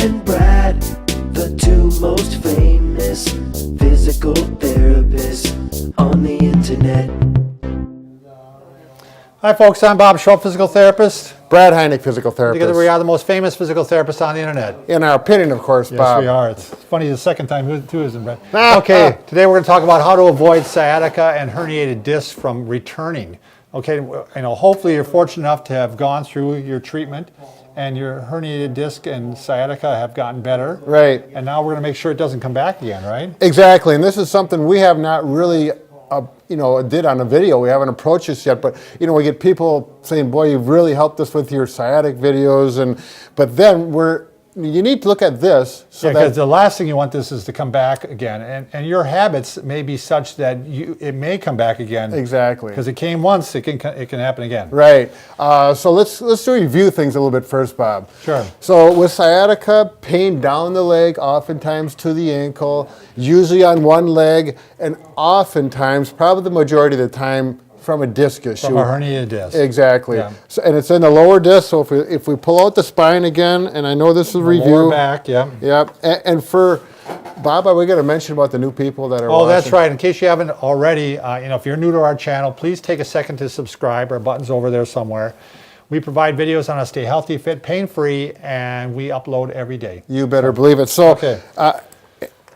and Brad, the two most famous physical therapists on the internet. Hi folks, I'm Bob Schrupp, physical therapist. Brad Heineck, physical therapist. Together we are the most famous physical therapists on the internet. In our opinion, of course, Yes, Bob. we are. It's funny the second time too, isn't it, Brad? Okay, today we're going to talk about how to avoid sciatica and herniated discs from returning. Okay, hopefully you're fortunate enough to have gone through your treatment and your herniated disc and sciatica have gotten better. Right. And now we're going to make sure it doesn't come back again, right? Exactly, and this is something we have not really did on a video. We haven't approached this yet, but we get people saying, boy, you've really helped us with your sciatic videos, but then you need to look at this. Because the last thing you want this is to come back again, and your habits may be such that it may come back again. Exactly. Because it came once, it can happen again. Right. So let's review things a little bit first, Bob. Sure. So with sciatica, pain down the leg, oftentimes to the ankle, usually on one leg, and oftentimes, probably the majority of the time, from a disc issue. From a herniated disc. Exactly. Yeah. So, and it's in the lower disc, so if we pull out the spine again, and I know this is review. Lower back, yeah. Yep. And for Bob, are we going to mention about the new people that are watching? That's right. In case you haven't already, if you're new to our channel, please take a second to subscribe. Our button's over there somewhere. We provide videos on how to stay healthy, fit, pain-free, and we upload every day. You better believe it. So, okay.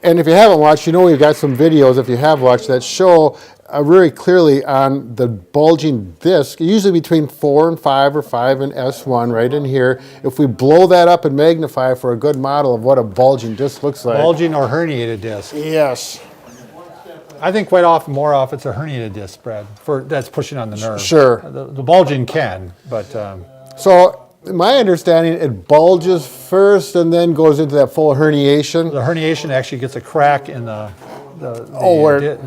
And if you haven't watched, we've got some videos, if you have watched, that show really clearly on the bulging disc, usually between 4 and 5 or 5 and S1 right in here. If we blow that up and magnify for a good model of what a bulging disc looks like. Bulging or herniated disc. Yes. I think more often it's a herniated disc, Brad, that's pushing on the nerve. Sure. The bulging can, but... So my understanding, it bulges first and then goes into that full herniation. The herniation actually gets a crack in the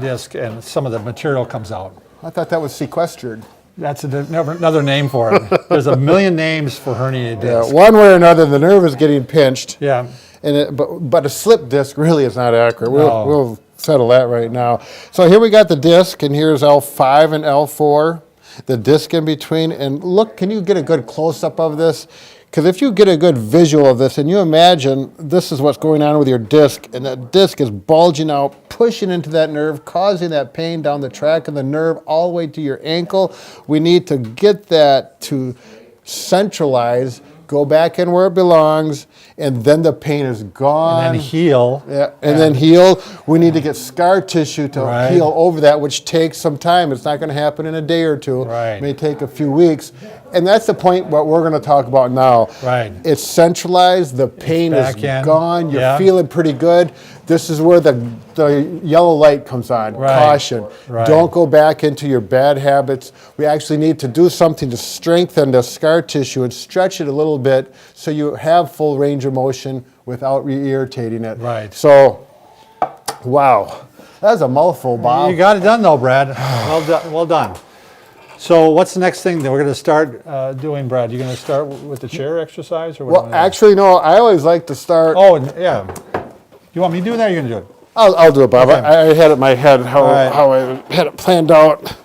disc, and some of the material comes out. I thought that was sequestered. That's another name for it. There's a million names for herniated disc. Yeah, one way or another, the nerve is getting pinched. Yeah. But a slip disc really is not accurate. No. We'll settle that right now. So here we got the disc, and here's L5 and L4, the disc in between. And look, can you get a good close-up of this? Because if you get a good visual of this, and you imagine this is what's going on with your disc, and that disc is bulging out, pushing into that nerve, causing that pain down the track of the nerve all the way to your ankle. We need to get that to centralize, go back in where it belongs, and then the pain is gone. And then heal. Yeah, and then heal. We need to get scar tissue to heal over that, which takes some time. It's not going to happen in a day or two. Right. It may take a few weeks. And that's the point what we're going to talk about now. Right. It's centralized. The pain is gone. You're feeling pretty good. This is where the yellow light comes on. Right. Caution. Right. Don't go back into your bad habits. We actually need to do something to strengthen the scar tissue and stretch it a little bit so you have full range of motion without re-irritating it. Right. So, wow. That was a mouthful, Bob. You got it done though, Brad. Well done. So what's the next thing that we're going to start doing, Brad? You going to start with the chair exercise? Or what? Well, actually, no. I always like to start... Oh, yeah. You want me to do that, or are you going to do it? I'll do it, Bob. Okay. I had it in my head how I had it planned out.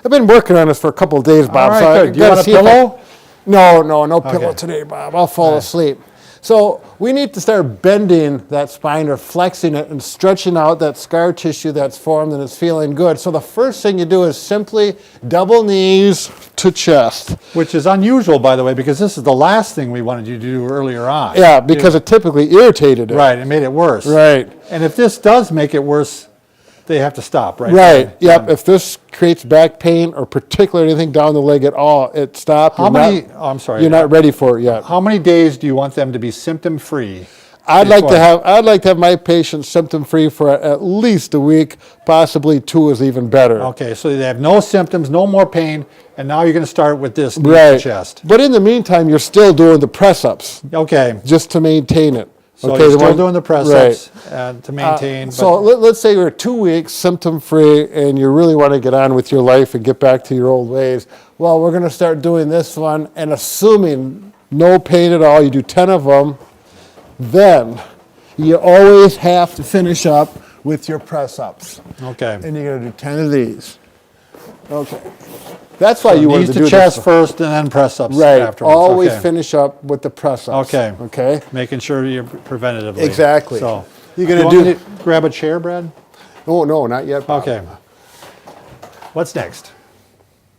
I've been working on this for a couple of days, Bob. All right, so good. Do you want a pillow? No pillow today, Bob. I'll fall asleep. So we need to start bending that spine or flexing it and stretching out that scar tissue that's formed and it's feeling good. So the first thing you do is simply double knees to chest. Which is unusual, by the way, because this is the last thing we wanted you to do earlier on. Yeah, because it typically irritated it. Right, it made it worse. Right. And if this does make it worse, they have to stop, right? Right, yep. If this creates back pain or particularly anything down the leg at all, it stops. I'm sorry. You're not ready for it yet. How many days do you want them to be symptom-free? I'd like to have my patients symptom-free for at least a week, possibly 2 is even better. Okay, so they have no symptoms, no more pain, and now you're going to start with this knee to chest. But in the meantime, you're still doing the press-ups. Okay. Just to maintain it. So you're still doing the press-ups to maintain. So let's say you're 2 weeks symptom-free and you really want to get on with your life and get back to your old ways. Well, we're going to start doing this one, and assuming no pain at all, you do 10 of them, then you always have to finish up with your press-ups. Okay. And you're going to do 10 of these. Okay. That's why you want Knees to to do chest this. first and then press ups Right. afterwards. Always Okay. finish up with the press ups. Okay. Okay. Making sure you're preventatively. Exactly. So, You're gonna you do. want me to grab a chair, Brad? Oh no, not yet, Bob. Okay. What's next?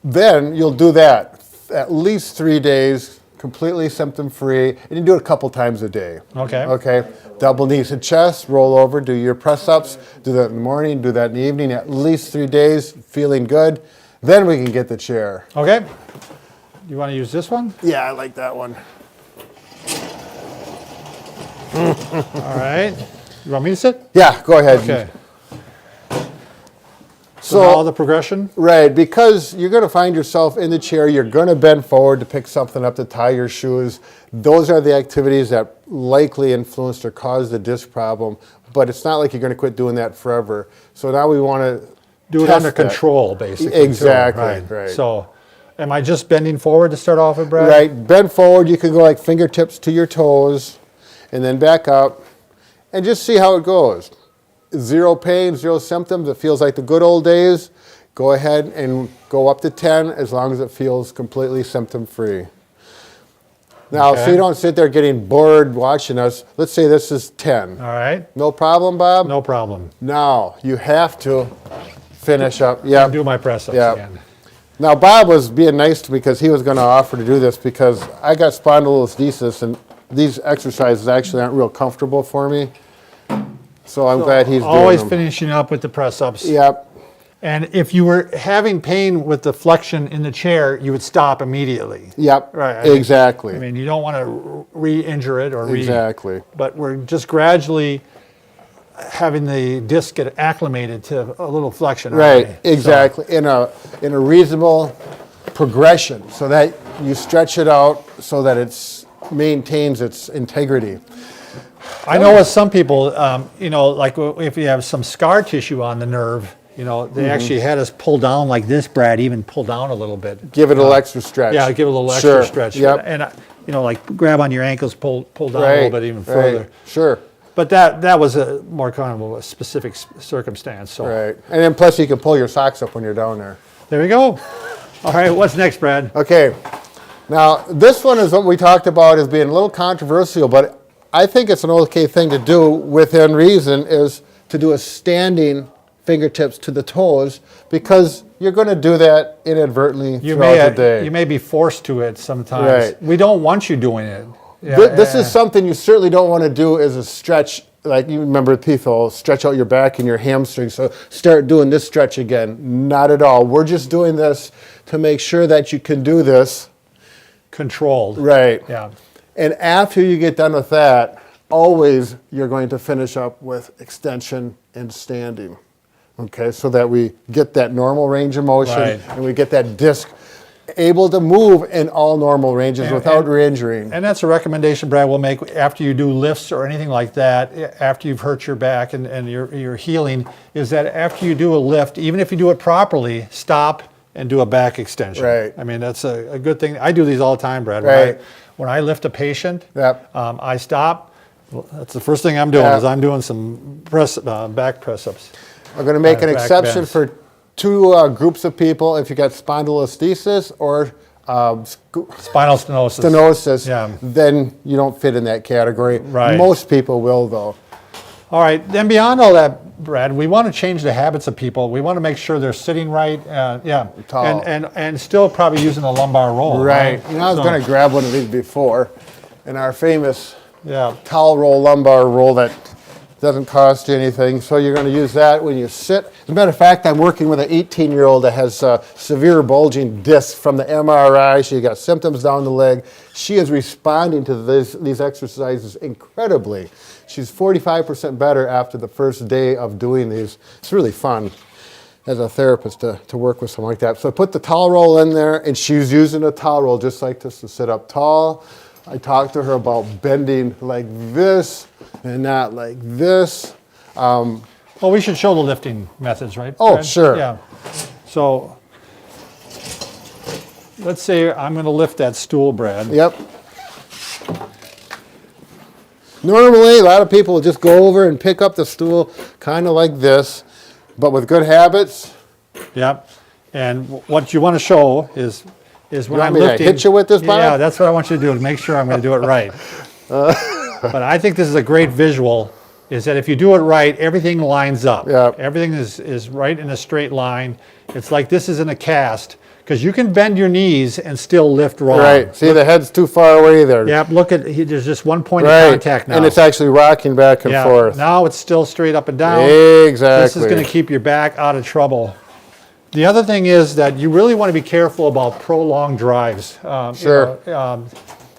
Then you'll do that at least 3 days, completely symptom free, and you do it a couple times a day. Okay. Okay. Double knees and chest, roll over, do your press ups, do that in the morning, do that in the evening, at least 3 days, feeling good. Then we can get the chair. Okay. You want to use this one? Yeah, I like that one. All right. You want me to sit? Yeah, go ahead. Okay. So, now the progression? right, because you're going to find yourself in the chair, you're going to bend forward to pick something up to tie your shoes. Those are the activities that likely influenced or caused the disc problem, but it's not like you're going to quit doing that forever. So now we want to Do it under control, basically. too, Exactly, right. So, am I just bending forward to start off with, Brad? Right, bend forward, you can go like fingertips to your toes, and then back up, and just see how it goes. 0 pain, 0 symptoms, it feels like the good old days. Go ahead and go up to 10 as long as it feels completely symptom-free. Now, so Okay. you don't sit there getting bored watching us, let's say this is 10. All right. No problem, Bob? No problem. Now, you have to finish up. Yeah. Do my press ups Yeah. again. Now, Bob was being nice to me because he was going to offer to do this because I got spondylolisthesis and these exercises actually aren't real comfortable for me. So I'm glad he's doing Always them. finishing up with the press ups. Yep. And if you were having pain with the flexion in the chair, you would stop immediately. Yep. Right. Exactly. I mean, you don't want to re-injure it or Exactly. But we're just gradually having the disc get acclimated to a little flexion. aren't Right. we? Exactly. In a reasonable progression, so that you stretch it out so that it maintains its integrity. I know with some people, you know, like if you have some scar tissue on the nerve, you know, they actually had us pull down like this, Brad, even pull down a little bit. Give it a little extra stretch. Yeah, give it a little Sure. extra stretch. Yep. And, you know, like grab on your ankles, pull down a little bit even further. Right. Sure. But that was a more kind of a specific circumstance. So Right. And then plus you can pull your socks up when you're down there. there we go. All right, what's next, Brad? Okay. Now, this one is what we talked about as being a little controversial, but I think it's an okay thing to do within reason is to do a standing fingertips to the toes because you're going to do that inadvertently throughout the day. You may be forced to it sometimes. Right. We don't want you doing it. Yeah, This is something you certainly don't want to do as a stretch. Like you remember people stretch out your back and your hamstrings. So start doing this stretch again. Not at all. We're just doing this to make sure that you can do this. controlled. Right. Yeah. And after you get done with that, always you're going to finish up with extension and standing. Okay, so that we get that normal range of motion Right. and we get that disc able to move in all normal ranges without re-injuring. And that's a recommendation, Brad, we'll make after you do lifts or anything like that, after you've hurt your back and you're healing, is that after you do a lift, even if you do it properly, stop and do a back extension. Right. I mean, that's a good thing. I do these all the time, Brad. Right. When I lift a patient, Yep. I stop. Well, that's the first thing I'm doing Yeah. is I'm doing some back press-ups. We're going to make an back exception bends. for two groups of people if you got spondylolisthesis or Spinal stenosis. stenosis, Yeah. then you don't fit in that category. Right. Most people will, though. All right, then beyond all that, Brad, we want to change the habits of people. We want to make sure they're sitting right, Tall. and still probably using the lumbar roll. Right. You know, I was So, going to grab one of these before, and our famous Yeah. towel roll, lumbar roll that doesn't cost you anything. So you're going to use that when you sit. As a matter of fact, I'm working with an 18-year-old that has severe bulging discs from the MRI. She got symptoms down the leg. She is responding to these exercises incredibly. She's 45% better after the first day of doing these. It's really fun as a therapist to work with someone like that. So I put the towel roll in there, and she's using a towel roll just like this to sit up tall. I talked to her about bending like this and not like this. Well, we should show the lifting methods, right? Oh, Brad? sure. Yeah. So let's say I'm going to lift that stool, Brad. Yep. Normally, a lot of people will just go over and pick up the stool kind of like this, but with good habits, Yep. And what you want to show is when I'm want me to lifting. hit you with this, Bob? Yeah, that's what I want you to do, to make sure I'm going to do it right. But I think this is a great visual, is that if you do it right, everything lines up. Yep. Everything is right in a straight line. It's like this is in a cast, because you can bend your knees and still lift wrong. Right. See, the head's too far away there. Yep, look at, there's just one point Right. of contact now. And it's actually rocking back and forth. Now it's still straight up and down. Exactly. This is going to keep your back out of trouble. The other thing is that you really want to be careful about prolonged drives. Sure.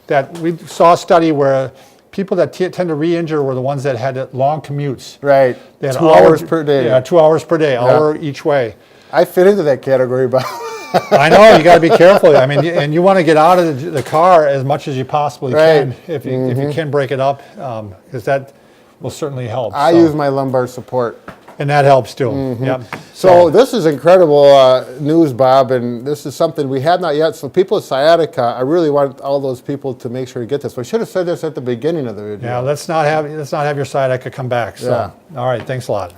That we saw a study where people that tend to re-injure were the ones that had long commutes. Right. They had 2 hours per day. Yeah, 2 hours per day, hour each way. I fit into that category, but I know, you got to be careful. I mean, and you want to get out of the car as much as you possibly Right. can, if you can break it up, because that will certainly help. I So- use my lumbar support. and that helps too. Yep. So this is incredible news, Bob, and this is something we have not yet. So people with sciatica, I really want all those people to make sure to get this. We should have said this at the beginning of the video. Yeah, let's not have your sciatica come back. So, Yeah. all right, thanks a lot.